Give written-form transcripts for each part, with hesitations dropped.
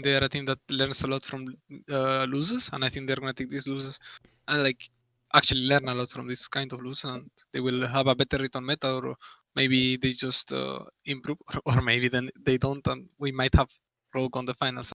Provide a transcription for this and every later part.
they are a team that learns a lot from losses, and I think they're gonna take these losses and like actually learn a lot from this kind of losses, and they will have a better return meta, or maybe they just improve, or maybe then they don't, and we might have Rogue on the finals.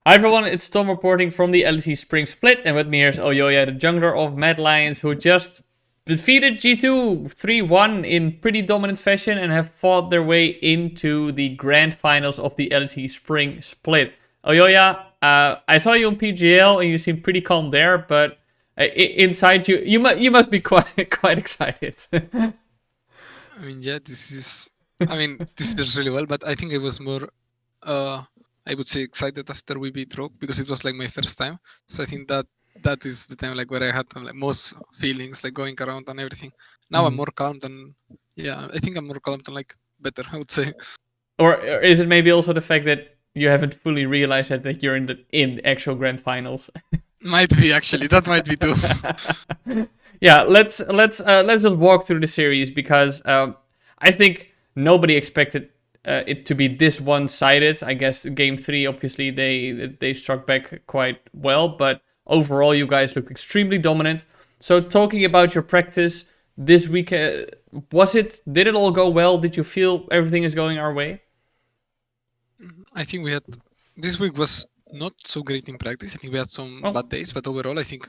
Hi everyone, it's Tom reporting from the LEC Spring Split, and with me here is Elyoya, the jungler of Mad Lions, who just defeated G2 3-1 in pretty dominant fashion and have fought their way into the grand finals of the LEC Spring Split. Elyoya, I saw you on PGL and you seem pretty calm there, but inside you must be quite excited. I mean, yeah, this feels really well, but I think I was more, I would say, excited after we beat Rogue, because it was like my first time. So I think that is the time like where I had like most feelings, like going around and everything. Now I'm more calm than, yeah, I think I'm more calm than like better, I would say. Or is it maybe also the fact that you haven't fully realized that you're in the actual grand finals? Might be, actually, that might be too. Yeah, let's just walk through the series, because I think nobody expected it to be this one-sided. I guess game 3, obviously they struck back quite well, but overall you guys looked extremely dominant. So talking about your practice this week, did it all go well? Did you feel everything is going our way? I think this week was not so great in practice. I think we had some bad days, but overall I think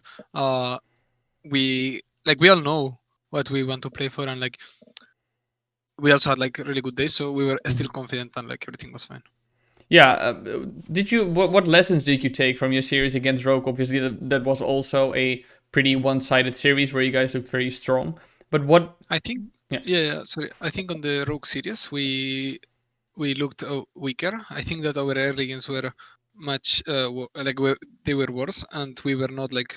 we all know what we want to play for, and like we also had like really good days, so we were still confident and like everything was fine. Yeah, what lessons did you take from your series against Rogue? Obviously that was also a pretty one-sided series where you guys looked very strong. But what I think sorry, I think on the Rogue series we looked weaker. I think that our early games were much they were worse, and we were not like,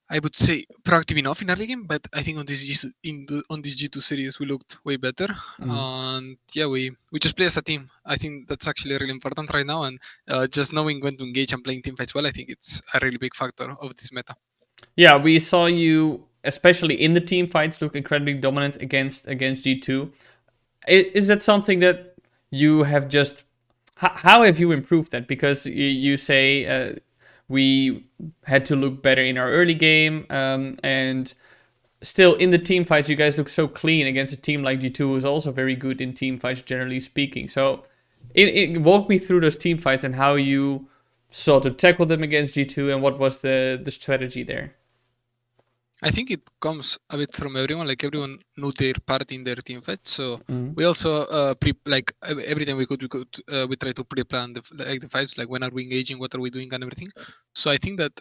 I would say, proactive enough in early game. But I think on this G2 series we looked way better, and yeah, we just play as a team. I think that's actually really important right now, and just knowing when to engage and playing team fights well, I think it's a really big factor of this meta. Yeah, we saw you, especially in the team fights, look incredibly dominant against G2. Is that something that you have just... How have you improved that? Because you say we had to look better in our early game, and still in the team fights you guys look so clean against a team like G2, who's also very good in team fights generally speaking. So walk me through those team fights and how you sought to tackle them against G2, and what was the strategy there? I think it comes a bit from everyone. Like, everyone knew their part in their team fight. So we also every time we could we try to pre-plan the fights. Like, when are we engaging? What are we doing? And everything. So I think that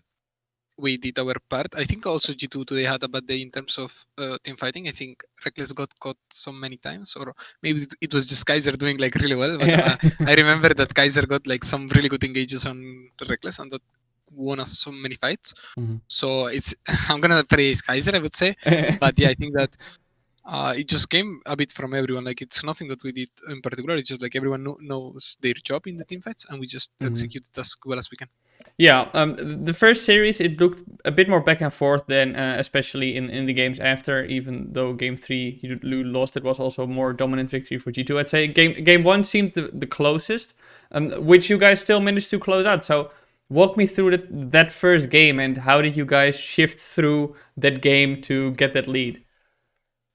we did our part. I think also G2 today had a bad day in terms of team fighting. I think Reckless got caught so many times, or maybe it was just Kaiser doing like really well. But I remember that Kaiser got like some really good engages on Reckless, and that won us so many fights. So it's I'm gonna praise Kaiser, I would say. But yeah, I think that it just came a bit from everyone. Like, it's nothing that we did in particular. It's just like everyone knows their job in the team fights, and we just execute it as well as we can. Yeah, the first series, it looked a bit more back and forth than especially in the games after. Even though game 3 you lost, it was also a more dominant victory for G2. I'd say game 1 seemed the closest, which you guys still managed to close out. So walk me through that first game, and how did you guys shift through that game to get that lead?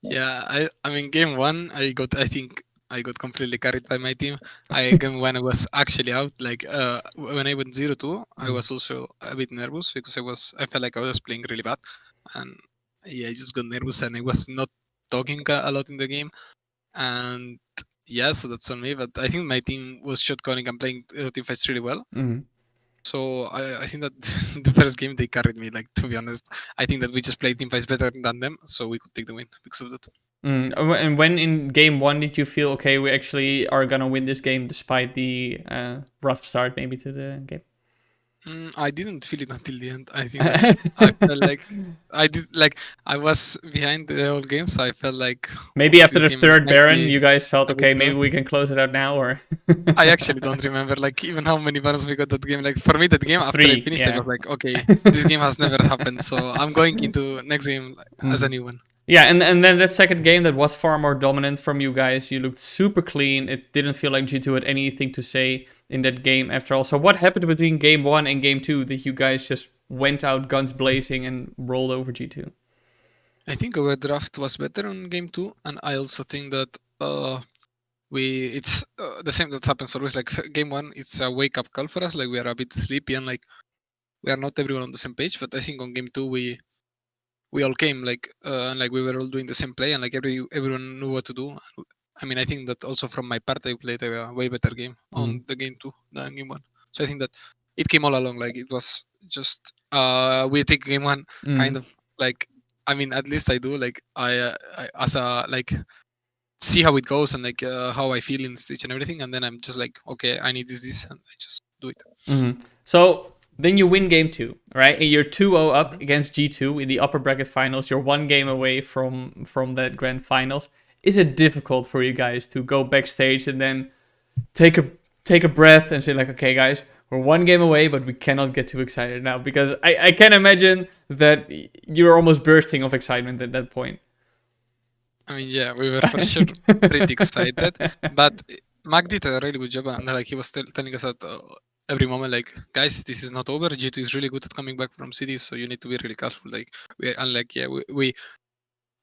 Yeah, I mean, game 1, I think I got completely carried by my team. Game 1, I was actually out. Like, when I went 0-2, I was also a bit nervous, because I felt like I was playing really bad, and yeah, I just got nervous, and I was not talking a lot in the game, and yeah, so that's on me. But I think my team was shot calling and playing team fights really well. So I think that the first game they carried me. Like, to be honest, I think that we just played team fights better than them, so we could take the win because of that. And when in game 1 did you feel, okay, we actually are gonna win this game despite the rough start maybe to the game? I didn't feel it until the end. I think I felt like I was behind the whole game, so I felt like maybe after the third Baron, you guys felt, okay, maybe we can close it out now, or I actually don't remember like even how many Barons we got that game. Like, for me, that game after 3, I finished, I was like, okay, this game has never happened, so I'm going into next game as a new one. Yeah, and then that second game that was far more dominant from you guys. You looked super clean. It didn't feel like G2 had anything to say in that game after all. So what happened between game 1 and game 2 that you guys just went out guns blazing and rolled over G2? I think our draft was better on game 2, and I also think that it's the same that happens always. Like game 1, it's a wake up call for us. Like we are a bit sleepy and like we are not everyone on the same page. But I think on game 2 we all came like and like we were all doing the same play and like everyone knew what to do. I mean, I think that also from my part, I played a way better game on the game 2 than game 1. So I think that it came all along. Like it was just we take game 1 kind of like. I mean, at least I do. Like I as a like see how it goes and like how I feel in stage and everything, and then I'm just like, okay, I need this, and I just do it. So then you win game 2, right? And you're 2-0 up against G2 in the upper bracket finals. You're 1 game away from that grand finals. Is it difficult for you guys to go backstage and then take a breath and say like, okay, guys, we're 1 game away, but we cannot get too excited now? Because I can imagine that you're almost bursting of excitement at that point. I mean, yeah, we were for sure pretty excited, but Mac did a really good job, and like he was telling us at every moment, like, guys, this is not over. G2 is really good at coming back from cities, so you need to be really careful. Like,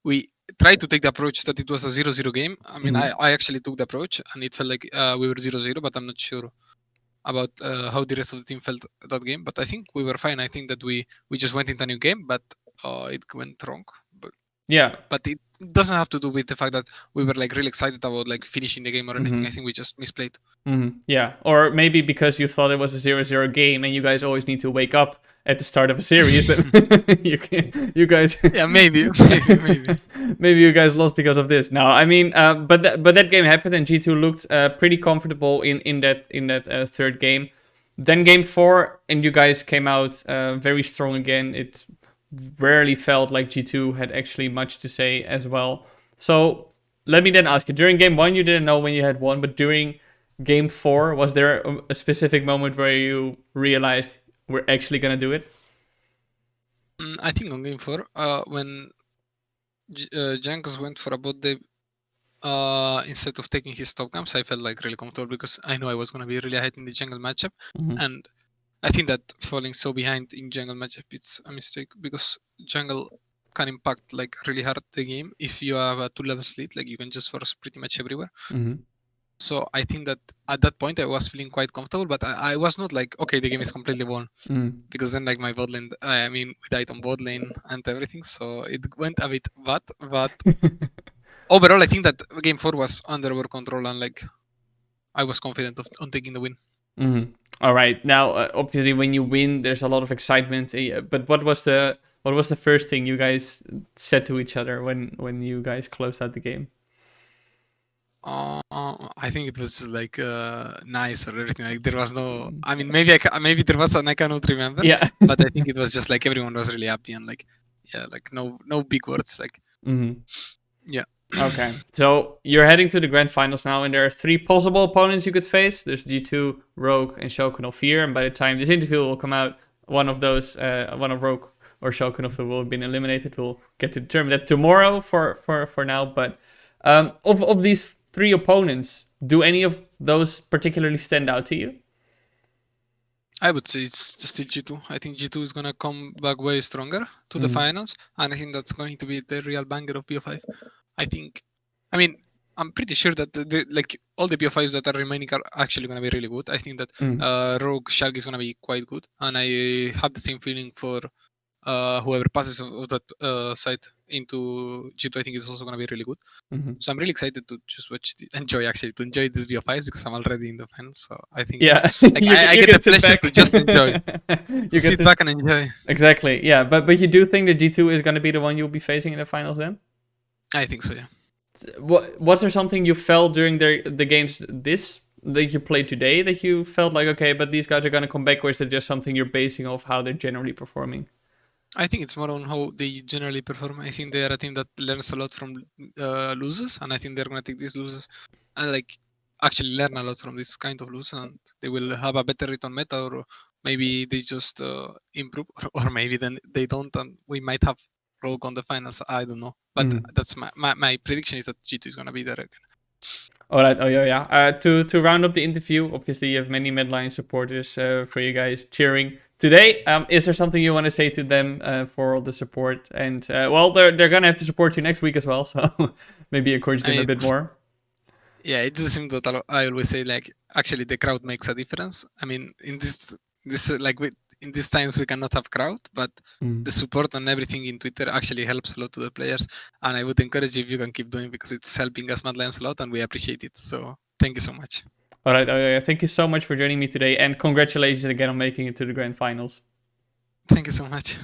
we tried to take the approach that it was a 0-0 game. I mean, I actually took the approach, and it felt like we were 0-0, but I'm not sure about how the rest of the team felt that game. But I think we were fine. I think that we just went into a new game, but it went wrong. But it doesn't have to do with the fact that we were like really excited about like finishing the game or anything. I think we just misplayed. Yeah, or maybe because you thought it was a 0-0 game and you guys always need to wake up at the start of a series that you guys yeah, maybe maybe you guys lost because of this. No, I mean, but that game happened and G2 looked pretty comfortable in that third game. Then game 4 and you guys came out very strong again. It rarely felt like G2 had actually much to say as well. So let me then ask you, during game 1 you didn't know when you had won, but during game 4, was there a specific moment where you realized we're actually gonna do it? I think on game 4, when Jankos went for a bot dive, instead of taking his top camps, I felt like really comfortable because I know I was gonna be really ahead in the jungle matchup, and I think that falling so behind in jungle matchup, it's a mistake because jungle can impact like really hard the game if you have a 2 levels lead. Like you can just force pretty much everywhere. So I think that at that point I was feeling quite comfortable, but I was not like, okay, the game is completely won, because then like my bot lane, I mean, we died on bot lane and everything, so it went a bit bad. But overall, I think that game 4 was under our control and like I was confident on taking the win. All right. Now, obviously, when you win, there's a lot of excitement. But what was the first thing you guys said to each other when you guys closed out the game? I think it was just like nice or everything. Like there was no. I mean, maybe there was, and I cannot remember. Yeah. But I think it was just like everyone was really happy and like, yeah, like no big words. Like, yeah. Okay, so you're heading to the grand finals now, and there are 3 possible opponents you could face. There's G2, Rogue, and Shokunov Fear. And by the time this interview will come out, one of those, one of Rogue or Shokunov will have been eliminated. We'll get to determine that tomorrow for now. But of these 3 opponents, do any of those particularly stand out to you? I would say it's still G2. I think G2 is gonna come back way stronger to the finals, and I think that's going to be the real banger of BO5. I mean, I'm pretty sure that like all the BO5s that are remaining are actually gonna be really good. I think that Rogue Shulk is gonna be quite good, and I have the same feeling for whoever passes of that side into G2. I think is also gonna be really good. So I'm really excited to just enjoy this BO5s because I'm already in the finals. So I think like, I get the pleasure to just enjoy. You sit back and enjoy. Exactly. Yeah, but you do think that G2 is gonna be the one you'll be facing in the finals then? I think so, yeah. Was there something you felt during the games that you played today that you felt like, okay, but these guys are going to come back, or is it just something you're basing off how they're generally performing? I think it's more on how they generally perform. I think they are a team that learns a lot from losses, and I think they're going to take these losses and like actually learn a lot from this kind of losses, and they will have a better return meta, or maybe they just improve, or maybe then they don't, and we might have rogue on the finals. I don't know, but that's my prediction is that G2 is gonna be there again. All right, yeah. To round up the interview, obviously you have many Medline supporters for you guys cheering today. Is there something you want to say to them for all the support? And well, they're gonna have to support you next week as well, so maybe encourage them a bit more. Yeah, it's the same that I always say. Like, actually, the crowd makes a difference. I mean, in these times we cannot have crowd, but the support and everything in Twitter actually helps a lot to the players. And I would encourage if you can keep doing, because it's helping us Mad Lions a lot, and we appreciate it. So thank you so much. All right, thank you so much for joining me today, and congratulations again on making it to the grand finals. Thank you so much.